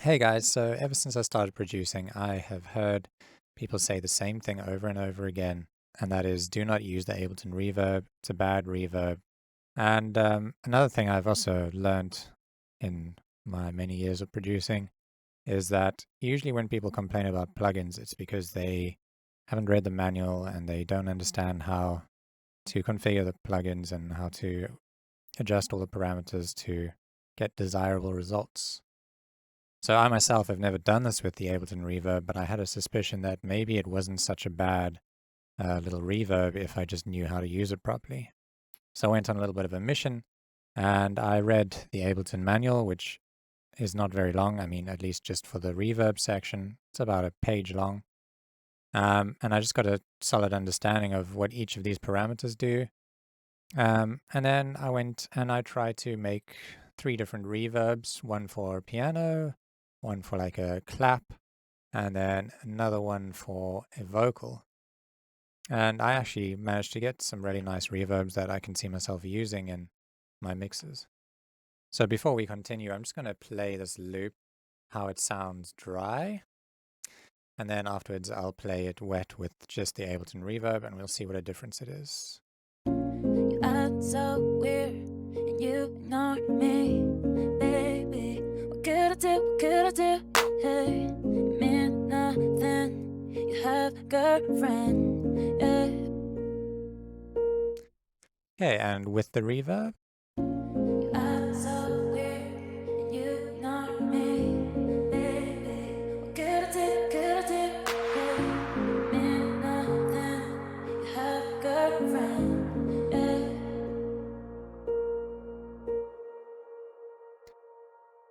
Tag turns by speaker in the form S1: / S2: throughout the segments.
S1: Hey guys, so ever since I started producing, I have heard people say the same thing over and over again, and that is do not use the Ableton reverb. It's a bad reverb. And another thing I've also learned in my many years of producing is that usually when people complain about plugins, it's because they haven't read the manual and they don't understand how to configure the plugins and how to adjust all the parameters to get desirable results. So I myself have never done this with the Ableton Reverb, but I had a suspicion that maybe it wasn't such a bad little reverb if I just knew how to use it properly. So I went on a little bit of a mission and I read the Ableton manual, which is not very long. I mean, at least just for the reverb section, it's about a page long. And I just got a solid understanding of what each of these parameters do. And then I went and I tried to make 3 different reverbs, one for piano, one for like a clap, and then another one for a vocal. And I actually managed to get some really nice reverbs that I can see myself using in my mixes. So before we continue, I'm just going to play this loop, how it sounds dry. And then afterwards, I'll play it wet with just the Ableton reverb, and we'll see what a difference it is.
S2: You act so weird and you ignore me, baby. What could I do? What could I do? Hey, you mean nothing. You have a girlfriend, yeah.
S1: Okay, and with the reverb.
S2: You act so weird and you ignore me, baby. What could I do? What could I do? Hey, you mean nothing. You have a girlfriend, yeah.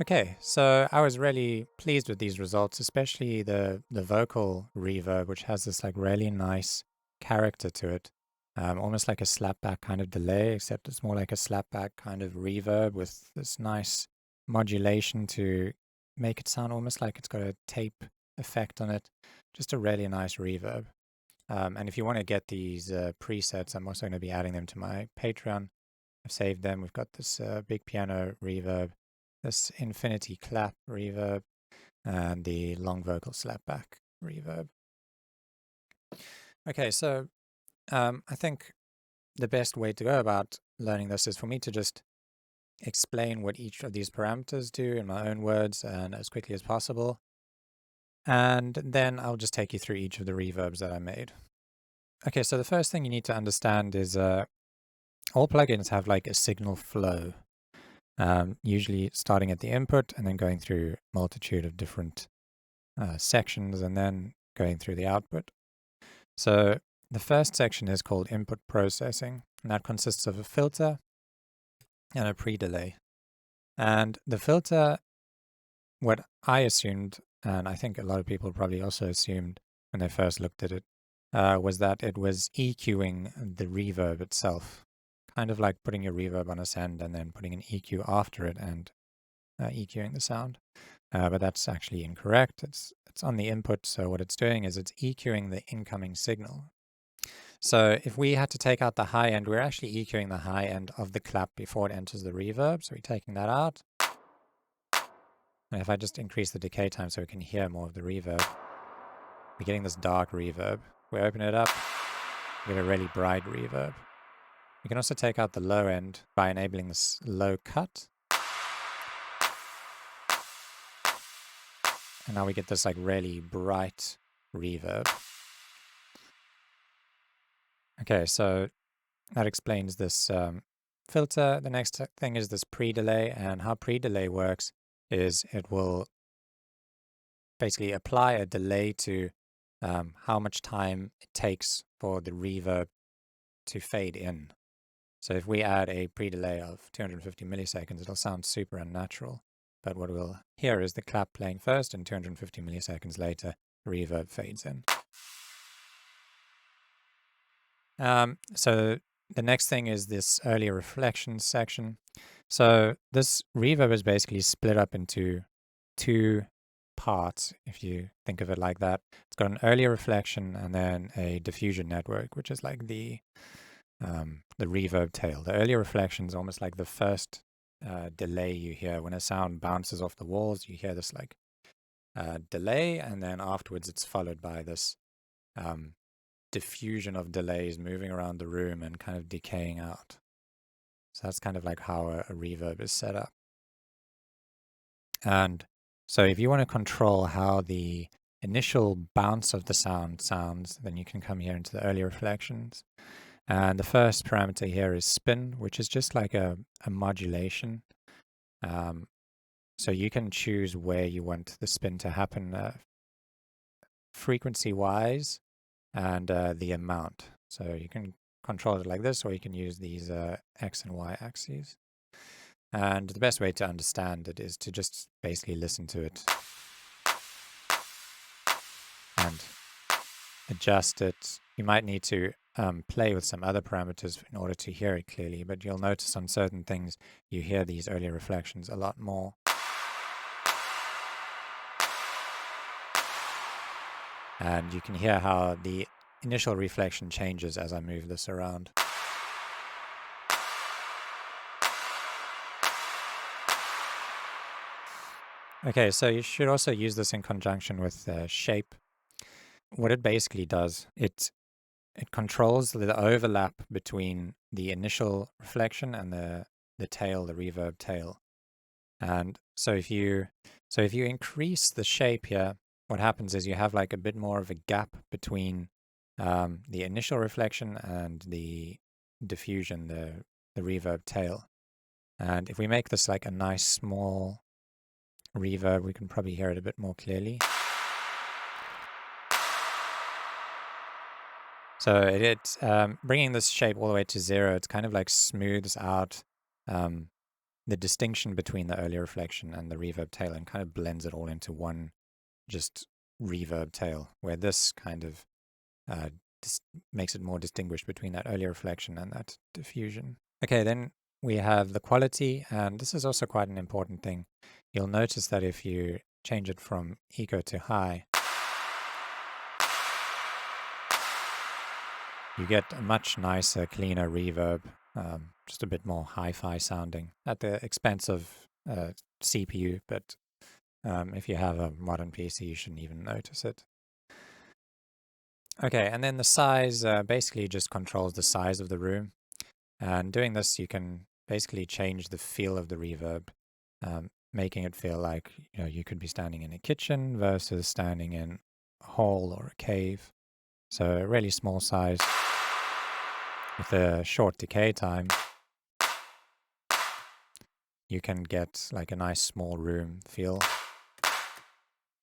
S1: Okay, so I was really pleased with these results, especially the vocal reverb, which has this like really nice character to it, almost like a slapback kind of delay, except it's more like a slapback kind of reverb with this nice modulation to make it sound almost like it's got a tape effect on it. Just a really nice reverb. And if you want to get these presets, I'm also going to be adding them to my Patreon. I've saved them. We've got this big piano reverb, this infinity clap reverb, and the long vocal slapback reverb. Okay, so I think the best way to go about learning this is for me to just explain what each of these parameters do in my own words and as quickly as possible. And then I'll just take you through each of the reverbs that I made. Okay, so the first thing you need to understand is all plugins have like a signal flow. Usually starting at the input and then going through a multitude of different sections and then going through the output. So the first section is called input processing, and that consists of a filter and a pre-delay. And the filter, what I assumed, and I think a lot of people probably also assumed when they first looked at it, was that it was EQing the reverb itself, kind of like putting your reverb on a send and then putting an EQ after it and EQing the sound. But that's actually incorrect. It's on the input, so what it's doing is it's EQing the incoming signal. So if we had to take out the high end, we're actually EQing the high end of the clap before it enters the reverb. So we're taking that out. And if I just increase the decay time so we can hear more of the reverb, we're getting this dark reverb. We open it up, we get a really bright reverb. We can also take out the low end by enabling this low cut. And now we get this like really bright reverb. Okay, so that explains this filter. The next thing is this pre-delay, and how pre-delay works is it will basically apply a delay to how much time it takes for the reverb to fade in. So if we add a pre-delay of 250 milliseconds, it'll sound super unnatural. But what we'll hear is the clap playing first, and 250 milliseconds later, the reverb fades in. So the next thing is this early reflection section. So this reverb is basically split up into 2 parts, if you think of it like that. It's got an early reflection and then a diffusion network, which is like the reverb tail. The early reflection is almost like the first delay you hear when a sound bounces off the walls. You hear this like delay, and then afterwards it's followed by this diffusion of delays moving around the room and kind of decaying out. So that's kind of like how a reverb is set up. And so if you want to control how the initial bounce of the sound sounds, then you can come here into the early reflections. And the first parameter here is spin, which is just like a modulation. So you can choose where you want the spin to happen frequency-wise and the amount. So you can control it like this, or you can use these X and Y axes. And the best way to understand it is to just basically listen to it and adjust it. You might need to play with some other parameters in order to hear it clearly, but you'll notice on certain things you hear these early reflections a lot more. And you can hear how the initial reflection changes as I move this around. Okay, so you should also use this in conjunction with shape. What it basically does, it controls the overlap between the initial reflection and the tail, the reverb tail. And so if you increase the shape here, what happens is you have like a bit more of a gap between the initial reflection and the diffusion, the reverb tail. And if we make this like a nice small reverb, we can probably hear it a bit more clearly. So it's bringing this shape all the way to 0, it's kind of like smooths out the distinction between the early reflection and the reverb tail and kind of blends it all into one just reverb tail, where this kind of makes it more distinguished between that early reflection and that diffusion. Okay, then we have the quality, and this is also quite an important thing. You'll notice that if you change it from eco to high, you get a much nicer, cleaner reverb, just a bit more hi-fi sounding at the expense of CPU, but if you have a modern PC, you shouldn't even notice it. Okay, and then the size basically just controls the size of the room. And doing this, you can basically change the feel of the reverb, making it feel like you could be standing in a kitchen versus standing in a hall or a cave. So a really small size with a short decay time, you can get like a nice small room feel.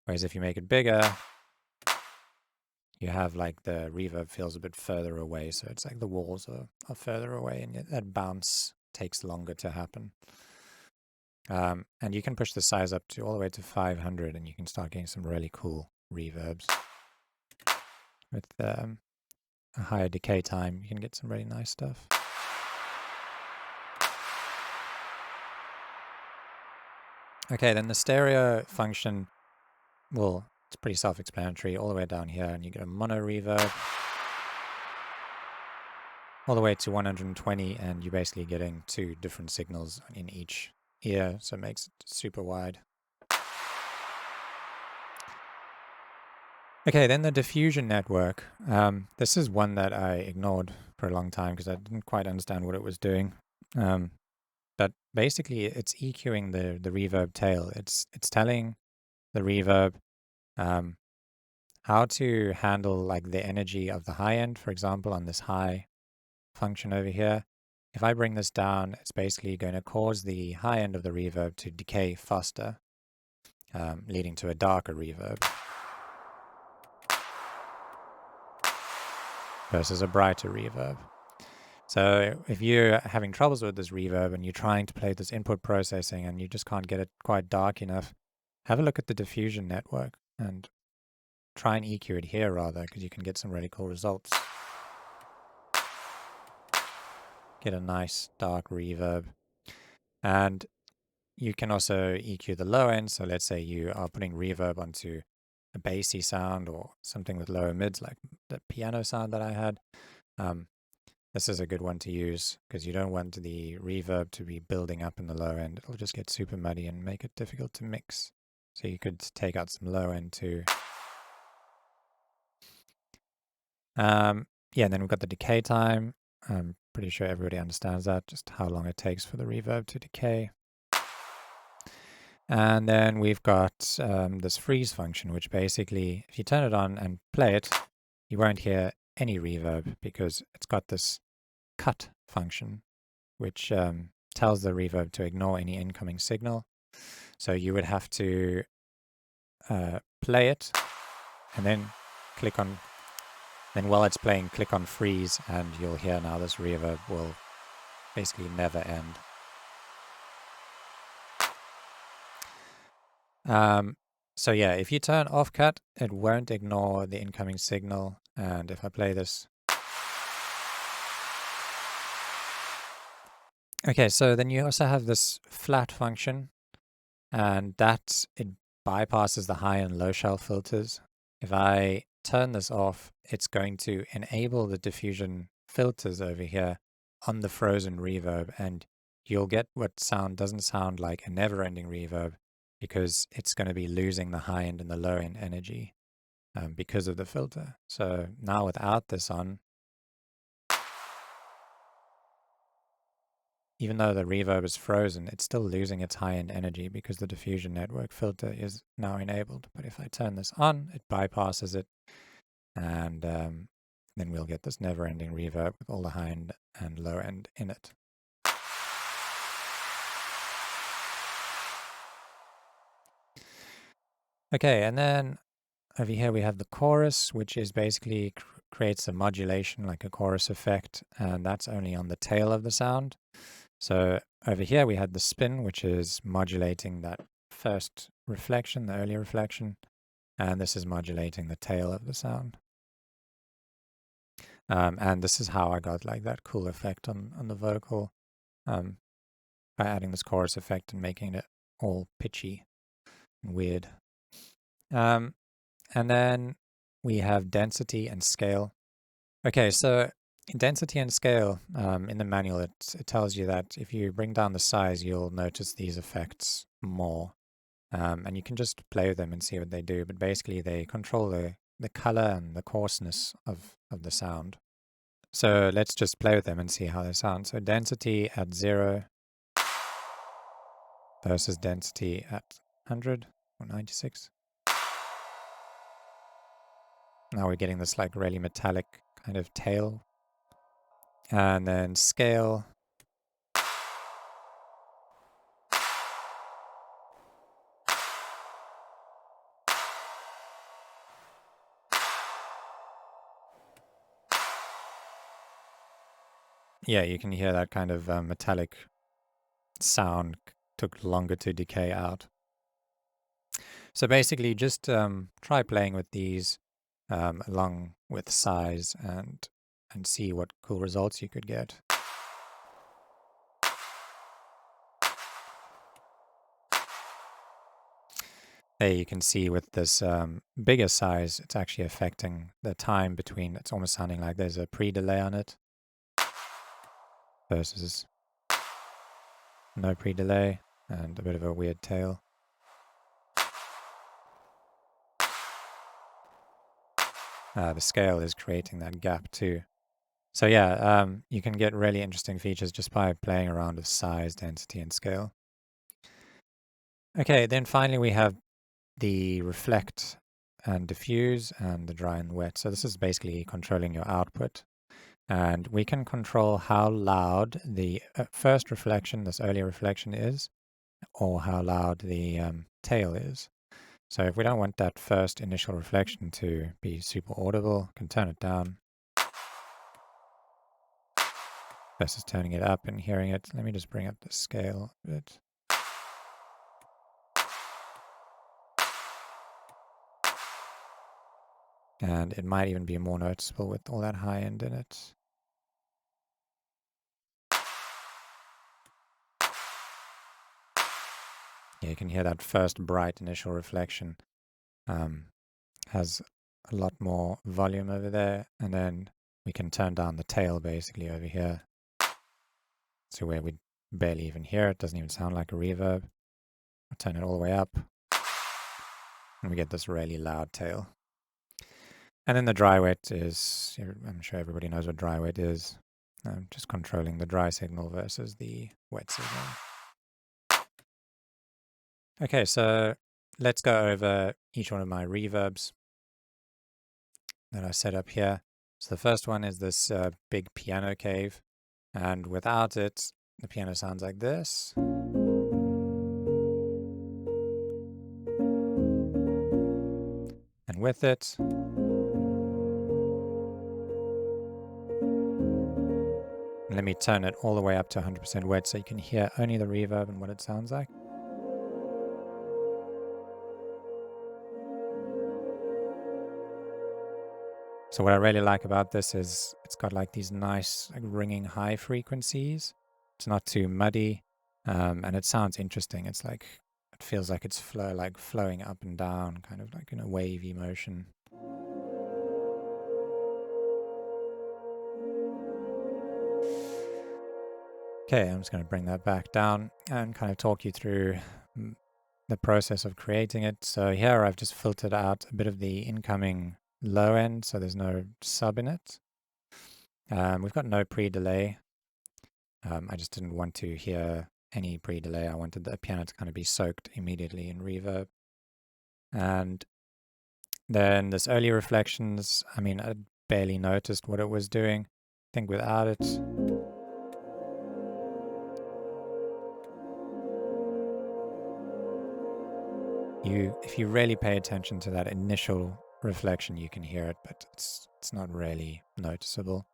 S1: Whereas if you make it bigger, you have like the reverb feels a bit further away. So it's like the walls are further away and that bounce takes longer to happen. And you can push the size up to all the way to 500 and you can start getting some really cool reverbs. With a higher decay time, you can get some really nice stuff. Okay, then the stereo function, well, it's pretty self-explanatory all the way down here, and you get a mono reverb all the way to 120, and you're basically getting 2 different signals in each ear, so it makes it super wide. Okay, then the diffusion network. This is one that I ignored for a long time because I didn't quite understand what it was doing. But basically, it's EQing the reverb tail. It's telling the reverb how to handle like the energy of the high end, for example, on this high function over here. If I bring this down, it's basically going to cause the high end of the reverb to decay faster, leading to a darker reverb versus a brighter reverb. So if you're having troubles with this reverb and you're trying to play this input processing and you just can't get it quite dark enough, have a look at the diffusion network and try and EQ it here rather, because you can get some really cool results. Get a nice dark reverb. And you can also EQ the low end. So let's say you are putting reverb onto a bassy sound or something with lower mids, like the piano sound that I had. This is a good one to use because you don't want the reverb to be building up in the low end. It'll just get super muddy and make it difficult to mix. So you could take out some low end too. Yeah, and then we've got the decay time. I'm pretty sure everybody understands that, just how long it takes for the reverb to decay. And then we've got this freeze function, which basically, if you turn it on and play it, you won't hear any reverb because it's got this cut function, which tells the reverb to ignore any incoming signal. So you would have to play it and then click on, then while it's playing, click on freeze, and you'll hear now this reverb will basically never end. So yeah, if you turn off cut, it won't ignore the incoming signal. And if I play this, okay, so then you also have this flat function, and it bypasses the high and low shelf filters. If I turn this off, it's going to enable the diffusion filters over here on the frozen reverb, and you'll get what doesn't sound like a never-ending reverb, because it's going to be losing the high end and the low end energy because of the filter. So now without this on, even though the reverb is frozen, it's still losing its high-end energy because the diffusion network filter is now enabled. But if I turn this on, it bypasses it, and then we'll get this never-ending reverb with all the high-end and low-end in it. Okay, and then over here we have the chorus, which is basically creates a modulation, like a chorus effect, and that's only on the tail of the sound. So over here we had the spin, which is modulating that first reflection, the early reflection, and this is modulating the tail of the sound. And this is how I got like that cool effect on the vocal by adding this chorus effect and making it all pitchy and weird. And then we have density and scale. Okay, so in density and scale, in the manual, it tells you that if you bring down the size, you'll notice these effects more. And you can just play with them and see what they do. But basically, they control the color and the coarseness of the sound. So let's just play with them and see how they sound. So density at 0 versus density at 100 or 96. Now we're getting this like really metallic kind of tail. And then scale. Yeah, you can hear that kind of metallic sound took longer to decay out. So basically just try playing with these along with size and see what cool results you could get. There you can see with this bigger size, it's actually affecting the time between, it's almost sounding like there's a pre-delay on it versus no pre-delay and a bit of a weird tail. The scale is creating that gap too. So yeah, you can get really interesting features just by playing around with size, density, and scale. Okay, then finally we have the reflect and diffuse and the dry and wet. So this is basically controlling your output. And we can control how loud the first reflection, this early reflection is, or how loud the tail is. So if we don't want that first initial reflection to be super audible, we can turn it down versus turning it up and hearing it. Let me just bring up the scale a bit. And it might even be more noticeable with all that high end in it. Yeah, you can hear that first bright initial reflection has a lot more volume over there. And then we can turn down the tail basically over here to where we barely even hear it. Doesn't even sound like a reverb. I'll turn it all the way up. and we get this really loud tail. And then the dry wet is, I'm sure everybody knows what dry wet is. Just controlling the dry signal versus the wet signal. Okay, so let's go over each one of my reverbs that I set up here. So the first one is this big piano cave, and without it, the piano sounds like this. And with it, let me turn it all the way up to 100% wet so you can hear only the reverb and what it sounds like. So what I really like about this is it's got like these nice like ringing high frequencies. It's not too muddy, and it sounds interesting. It's like, it feels like it's flowing up and down, kind of like in a wavy motion. Okay, I'm just going to bring that back down and kind of talk you through the process of creating it. So here I've just filtered out a bit of the incoming low end, so there's no sub in it. We've got no pre-delay. I just didn't want to hear any pre-delay. I wanted the piano to kind of be soaked immediately in reverb. And then this early reflections, I mean, I barely noticed what it was doing. I think without it, if you really pay attention to that initial reflection, you can hear it, but it's not really noticeable.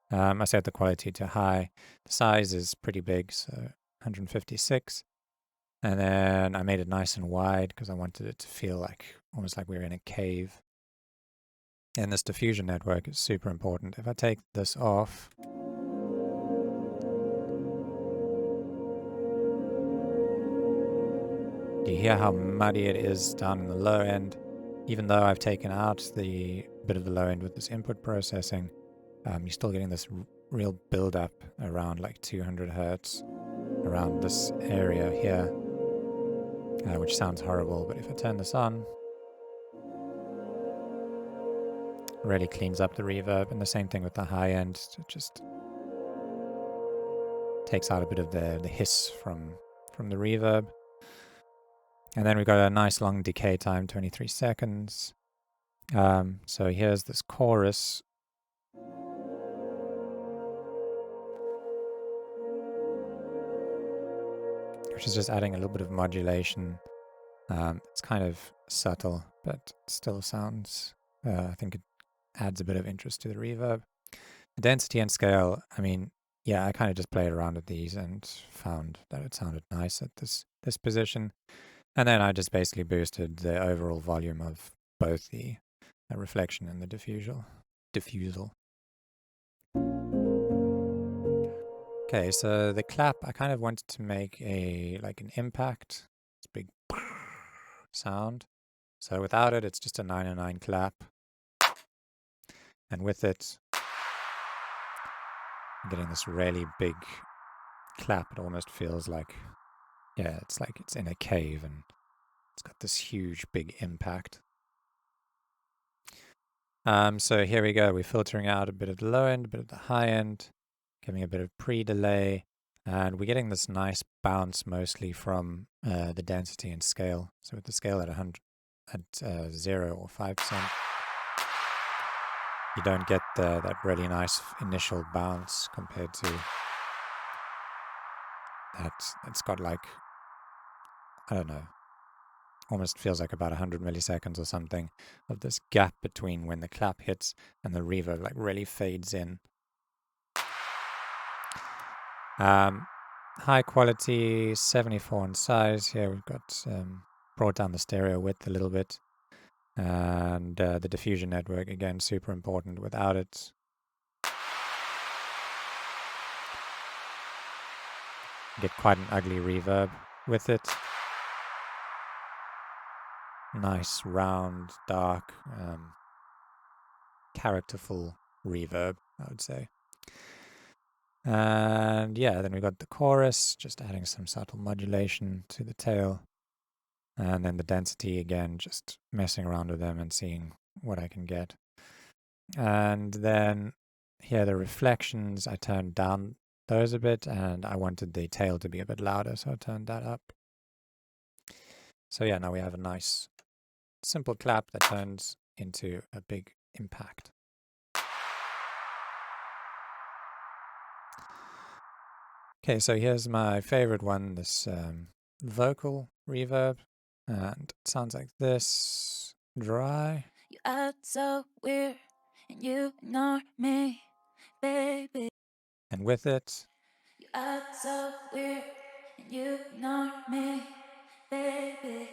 S1: I set the quality to high. The size is pretty big, so 156. And then I made it nice and wide because I wanted it to feel like almost like we were in a cave. And this diffusion network is super important. If I take this off, do you hear how muddy it is down in the low end? Even though I've taken out the bit of the low end with this input processing, you're still getting this real build-up around like 200 hertz around this area here, which sounds horrible. But if I turn this on, it really cleans up the reverb. And the same thing with the high end. It just takes out a bit of the hiss from the reverb. And then we've got a nice long decay time, 23 seconds. So here's this chorus. Which is just adding a little bit of modulation. It's kind of subtle, but still sounds, I think it adds a bit of interest to the reverb. The density and scale, I mean, yeah, I kind of just played around with these and found that it sounded nice at this position. And then I just basically boosted the overall volume of both the reflection and the diffusal. Okay, so the clap, I kind of wanted to make like an impact. It's big sound. So without it, it's just a 909 clap. And with it, I'm getting this really big clap. It almost feels like, yeah, it's like it's in a cave and it's got this huge big impact. So here we go. We're filtering out a bit of the low end, a bit of the high end, giving a bit of pre-delay, and we're getting this nice bounce mostly from the density and scale. So with the scale at 100, at 0 or 5%, you don't get that really nice initial bounce compared to that. It's got like, I don't know, almost feels like about 100 milliseconds or something of this gap between when the clap hits and the reverb like really fades in. High quality, 74 in size. Here we've got brought down the stereo width a little bit. And the diffusion network, again, super important. Without it, you get quite an ugly reverb. With it, nice, round, dark, characterful reverb, I would say. And yeah, then we got the chorus, just adding some subtle modulation to the tail. And then the density, again, just messing around with them and seeing what I can get. And then here the reflections, I turned down those a bit, and I wanted the tail to be a bit louder, so I turned that up. So yeah, now we have a nice simple clap that turns into a big impact. Okay, so here's my favorite one, this vocal reverb, and it sounds like this, dry.
S2: You act so weird and you ignore me, baby.
S1: And with it,
S2: You act so weird and you ignore me, baby.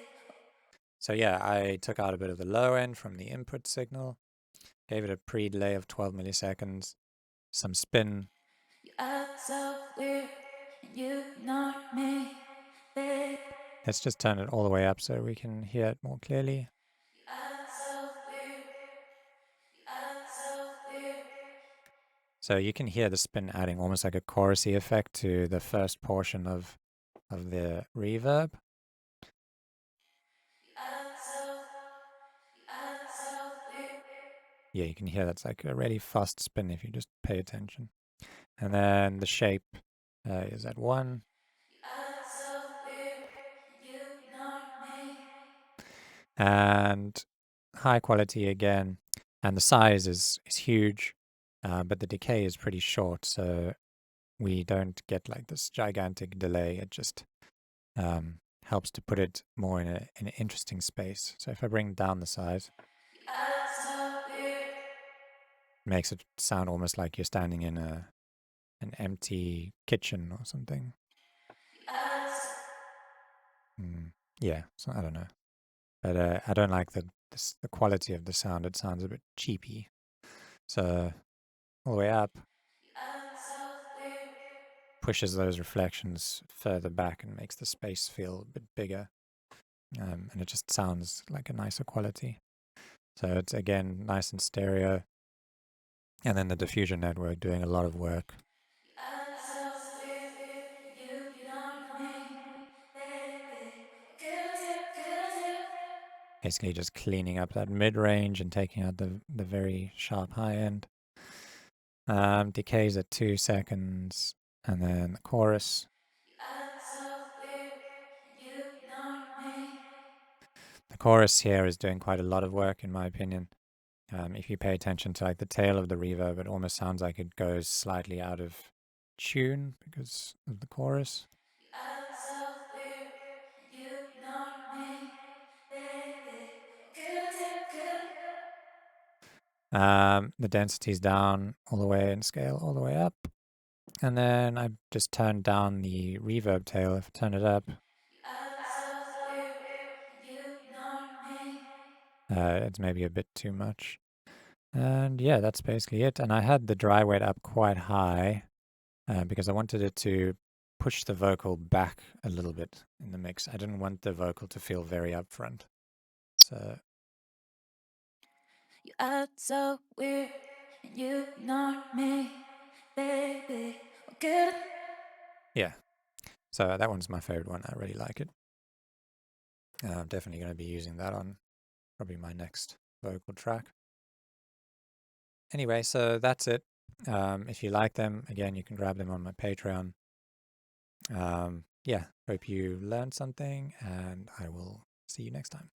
S1: so yeah, I took out a bit of the low end from the input signal, gave it a pre-delay of 12 milliseconds, some spin.
S2: You act so weird and you ignore me, baby.
S1: Let's just turn it all the way up so we can hear it more clearly.
S2: You act so weird. You act so weird.
S1: So you can hear the spin adding almost like a chorusy effect to the first portion of the reverb. Yeah, you can hear that's like a really fast spin if you just pay attention. And then the shape is at 1. And high quality again. And the size is huge, but the decay is pretty short, so we don't get like this gigantic delay. It just helps to put it more in an interesting space. So if I bring down the size, it makes it sound almost like you're standing in an empty kitchen or something. Yeah, so I don't know, but I don't like the quality of the sound. It sounds a bit cheapy. So all the way up pushes those reflections further back and makes the space feel a bit bigger, and it just sounds like a nicer quality. So it's again nice and stereo, and then the diffusion network doing a lot of work. Basically just cleaning up that mid-range and taking out the very sharp high end. Decays at 2 seconds, and then the chorus. The chorus here is doing quite a lot of work in my opinion. If you pay attention to like the tail of the reverb, it almost sounds like it goes slightly out of tune because of the chorus. The density's down all the way and scale all the way up. And then I just turned down the reverb tail. If I turn it up, it's maybe a bit too much. And yeah, that's basically it. And I had the dry wet up quite high because I wanted it to push the vocal back a little bit in the mix. I didn't want the vocal to feel very upfront. So
S2: you act so weird and you ignore me, baby.
S1: yeah, so that one's my favorite one. I really like it. I'm definitely going to be using that on probably my next vocal track. Anyway, so that's it. If you like them, again, you can grab them on my Patreon. Yeah, hope you learned something, and I will see you next time.